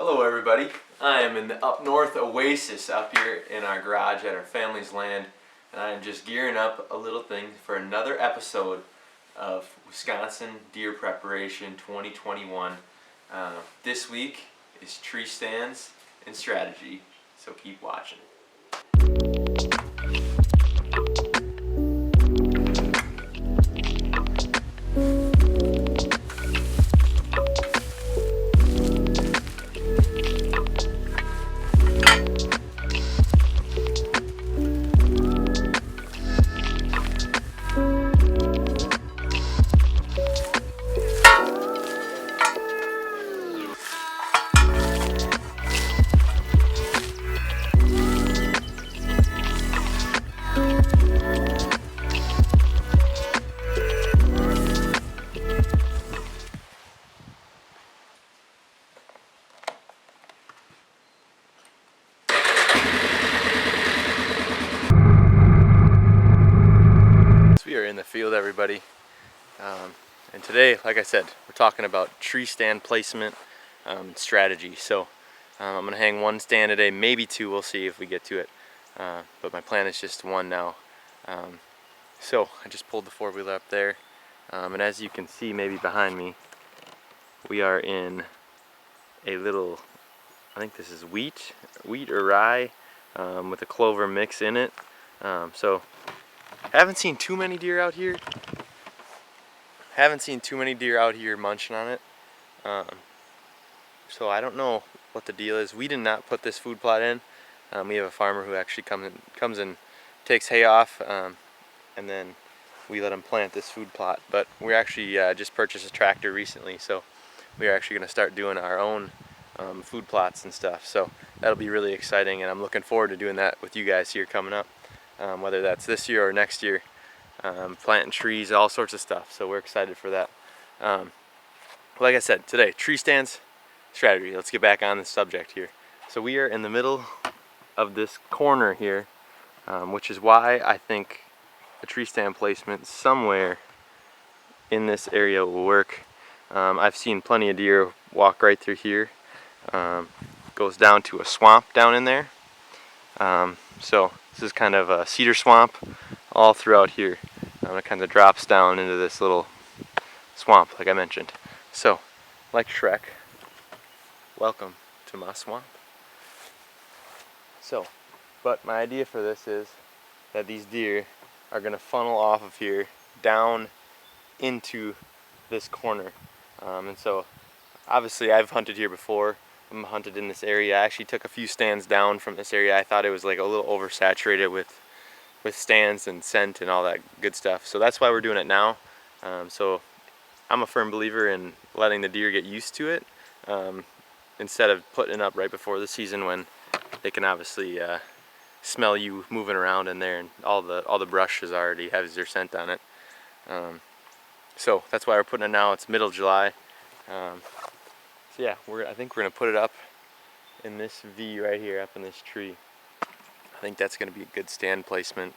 Hello everybody, I am in the up north oasis up here in our garage at our family's land, and I am just gearing up a little thing for another episode of Wisconsin Deer Preparation 2021. This week is tree stands and strategy, so keep watching. We are in the field, everybody, and today, like I said, we're talking about tree stand placement strategy. So I'm gonna hang one stand today, maybe two, we'll see if we get to it, but my plan is just one now. So I just pulled the four-wheeler up there, and as you can see maybe behind me, we are in a little, I think this is wheat or rye with a clover mix in it. So haven't seen too many deer out here. Munching on it. So I don't know what the deal is. We did not put this food plot in. We have a farmer who actually comes and takes hay off, and then we let him plant this food plot. But we actually just purchased a tractor recently, so we are actually going to start doing our own food plots and stuff. So that'll be really exciting, and I'm looking forward to doing that with you guys here coming up. Whether that's this year or next year, planting trees, all sorts of stuff. So we're excited for that. Like I said, today, tree stands strategy. Let's get back on the subject here. So we are in the middle of this corner here, which is why I think a tree stand placement somewhere in this area will work. I've seen plenty of deer walk right through here. Goes down to a swamp down in there. So this is kind of a cedar swamp all throughout here. It kind of drops down into this little swamp, like I mentioned. So, like Shrek, welcome to my swamp. So, but my idea for this is that these deer are going to funnel off of here down into this corner. And so, obviously I've hunted here before. I'm hunted in this area. I actually took a few stands down from this area. I thought it was like a little oversaturated with stands and scent and all that good stuff. So that's why we're doing it now. So I'm a firm believer in letting the deer get used to it, instead of putting it up right before the season when they can obviously smell you moving around in there, and all the brush already has their scent on it. So that's why we're putting it now. It's middle July. So yeah, I think we're gonna put it up in this V right here, up in this tree. I think that's gonna be a good stand placement,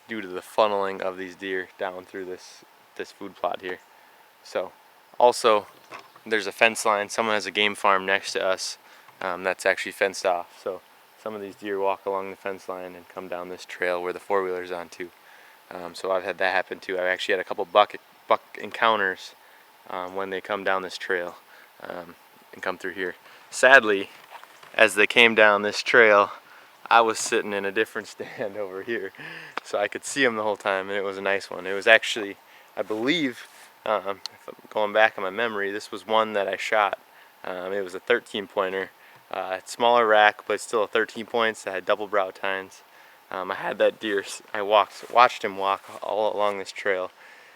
due to the funneling of these deer down through this food plot here. So, also, there's a fence line. Someone has a game farm next to us that's actually fenced off. So some of these deer walk along the fence line and come down this trail where the four-wheeler's on too. So I've had that happen too. I've actually had a couple buck encounters when they come down this trail and come through here. Sadly, as they came down this trail, I was sitting in a different stand over here, so I could see them the whole time, and it was a nice one. It was actually, I believe, if I'm going back in my memory, this was one that I shot. It was a 13 pointer, smaller rack, but still a 13 points. I had double brow tines. I had that deer. I watched him walk all along this trail,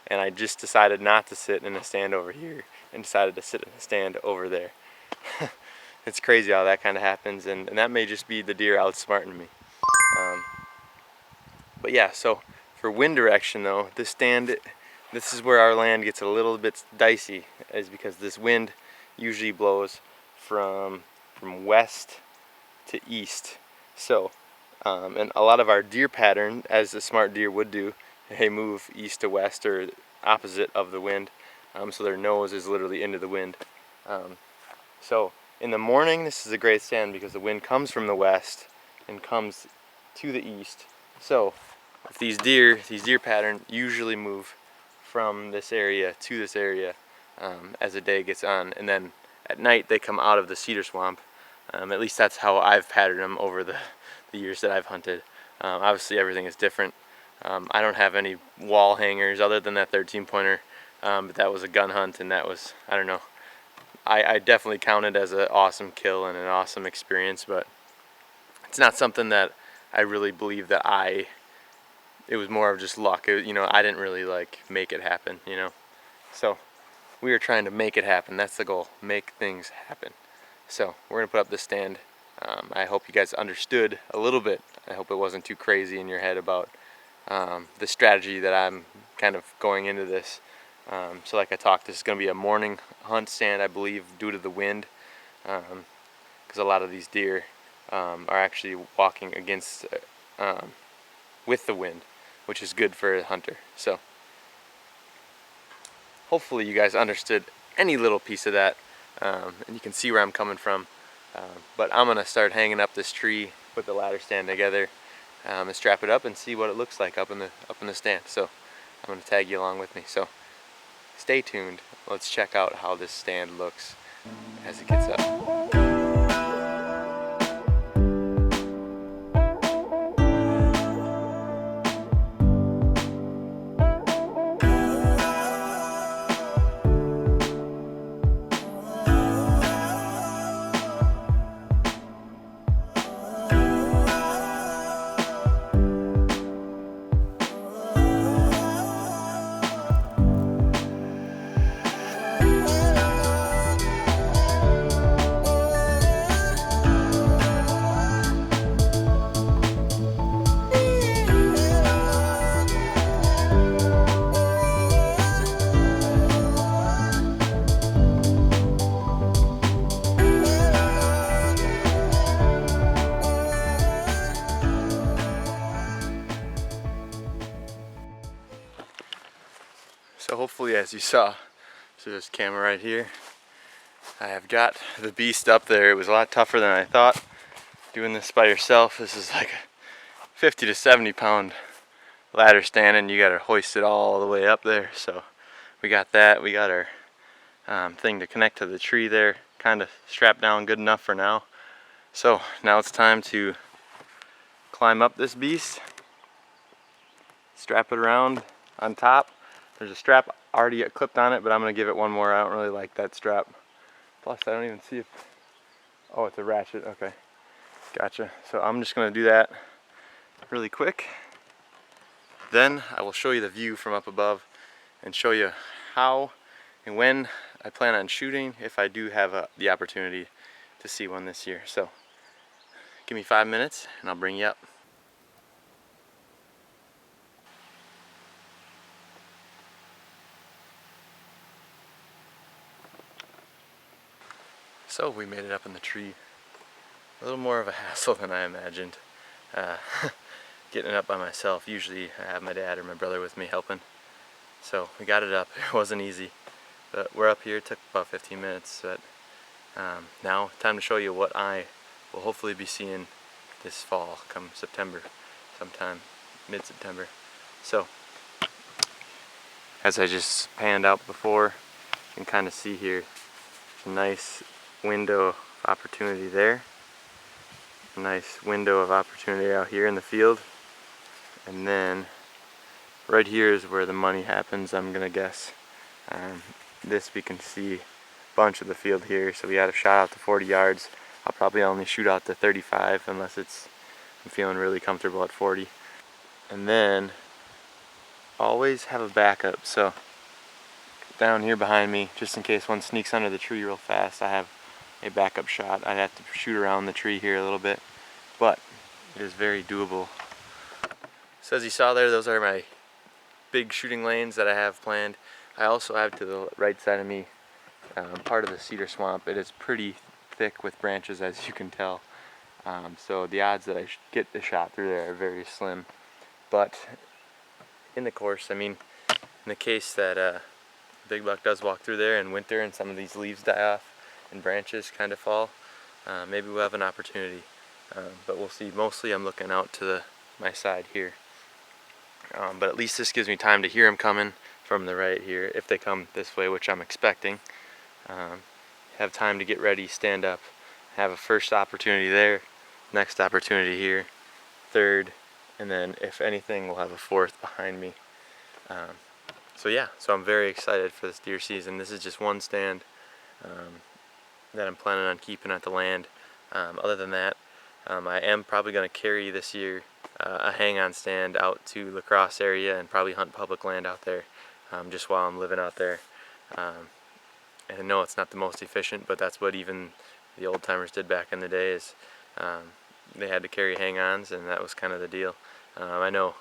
and I just decided not to sit in a stand over here and decided to sit in a stand over there. It's crazy how that kind of happens, and that may just be the deer outsmarting me. But yeah, so for wind direction though, this is where our land gets a little bit dicey, is because this wind usually blows from west to east. So, and a lot of our deer pattern, as a smart deer would do, they move east to west or opposite of the wind, so their nose is literally into the wind. So in the morning, this is a great stand because the wind comes from the west and comes to the east. So if these deer pattern usually move from this area to this area as the day gets on, and then at night they come out of the cedar swamp. At least that's how I've patterned them over the years that I've hunted. Obviously everything is different. I don't have any wall hangers other than that 13-pointer, but that was a gun hunt, and that was, I don't know, I definitely count it as an awesome kill and an awesome experience, but it's not something that I really believe that it was more of just luck. You know, I didn't really like make it happen, you know. So we are trying to make it happen. That's the goal, make things happen. So we're gonna put up this stand. I hope you guys understood a little bit. I hope it wasn't too crazy in your head about the strategy that I'm kind of going into this. So like I talked, this is going to be a morning hunt stand, I believe, due to the wind, because a lot of these deer are actually walking against with the wind, which is good for a hunter. So hopefully you guys understood any little piece of that, and you can see where I'm coming from. But I'm going to start hanging up this tree, put the ladder stand together, and strap it up and see what it looks like up in the stand. So I'm going to tag you along with me. So stay tuned. Let's check out how this stand looks as it gets up. So hopefully, as you saw, so this camera right here, I have got the beast up there. It was a lot tougher than I thought. Doing this by yourself, this is like a 50 to 70 pound ladder stand, and you got to hoist it all the way up there. So we got that. We got our thing to connect to the tree there, kind of strapped down good enough for now. So now it's time to climb up this beast, strap it around on top. There's a strap already clipped on it, but I'm going to give it one more. I don't really like that strap. Plus, I don't even see if... Oh, it's a ratchet. Okay. Gotcha. So I'm just going to do that really quick. Then I will show you the view from up above and show you how and when I plan on shooting, if I do have the opportunity to see one this year. So give me 5 minutes and I'll bring you up. So we made it up in the tree. A little more of a hassle than I imagined. Getting it up by myself. Usually I have my dad or my brother with me helping. So we got it up. It wasn't easy. But we're up here. It took about 15 minutes. But now time to show you what I will hopefully be seeing this fall, come September, sometime mid-September. So as I just panned out before, you can kind of see here a nice window of opportunity there. A nice window of opportunity out here in the field. And then right here is where the money happens, I'm gonna guess. This we can see a bunch of the field here. So we had a shot out to 40 yards. I'll probably only shoot out to 35 unless I'm feeling really comfortable at 40. And then always have a backup. So down here behind me, just in case one sneaks under the tree real fast, I have a backup shot. I'd have to shoot around the tree here a little bit, but it is very doable. So as you saw there, those are my big shooting lanes that I have planned. I also have to the right side of me part of the cedar swamp. It is pretty thick with branches, as you can tell. So the odds that I get the shot through there are very slim. But in the course, I mean, in the case that big buck does walk through there in winter and some of these leaves die off, and branches kind of fall, maybe we'll have an opportunity. But we'll see. Mostly I'm looking out to my side here. But at least this gives me time to hear them coming from the right here, if they come this way, which I'm expecting. Have time to get ready, stand up, have a first opportunity there, next opportunity here, third, and then if anything we'll have a fourth behind me. So yeah, so I'm very excited for this deer season. This is just one stand that I'm planning on keeping at the land. Other than that, I am probably going to carry this year a hang-on stand out to La Crosse area and probably hunt public land out there, just while I'm living out there. And I know it's not the most efficient, but that's what even the old timers did back in the day, is they had to carry hang-ons, and that was kind of the deal. I know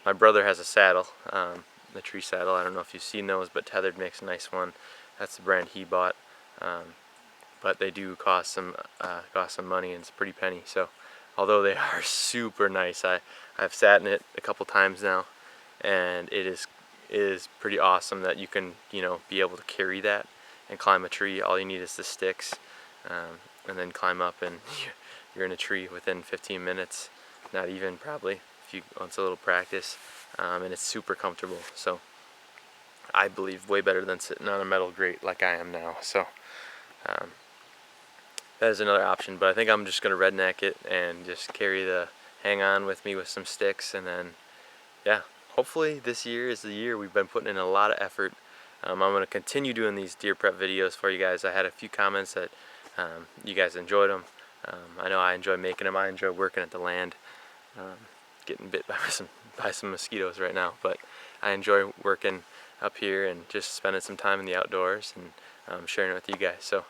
my brother has a saddle, the tree saddle. I don't know if you've seen those, but Tethered makes a nice one. That's the brand he bought. But they do cost some money, and it's a pretty penny. So although they are super nice, I've sat in it a couple times now, and it is pretty awesome that you can, you know, be able to carry that and climb a tree. All you need is the sticks, and then climb up, and you're in a tree within 15 minutes, not even probably, if you want a little practice, and it's super comfortable. So I believe way better than sitting on a metal grate like I am now. So that is another option, but I think I'm just going to redneck it and just carry the hang-on with me with some sticks, and then yeah, hopefully this year is the year. We've been putting in a lot of effort. I'm going to continue doing these deer prep videos for you guys. I had a few comments that you guys enjoyed them. I know I enjoy making them. I enjoy working at the land. Getting bit by some mosquitoes right now, but I enjoy working up here and just spending some time in the outdoors and sharing it with you guys. So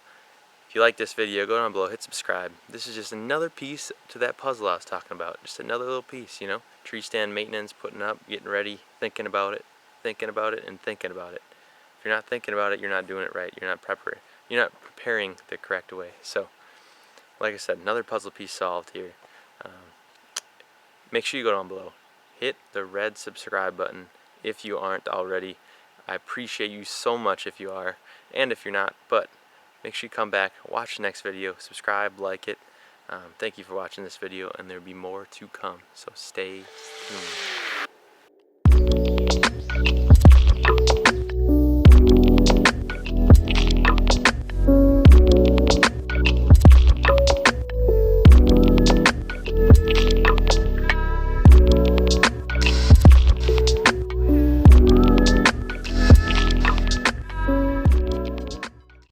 if you like this video, go down below, hit subscribe. This is just another piece to that puzzle I was talking about. Just another little piece, you know. Tree stand maintenance, putting up, getting ready, thinking about it, and thinking about it. If you're not thinking about it, you're not doing it right. You're not preparing the correct way. So, like I said, another puzzle piece solved here. Make sure you go down below, hit the red subscribe button if you aren't already. I appreciate you so much if you are, and if you're not, but make sure you come back, watch the next video, subscribe, like it. Thank you for watching this video, and there'll be more to come, so stay tuned.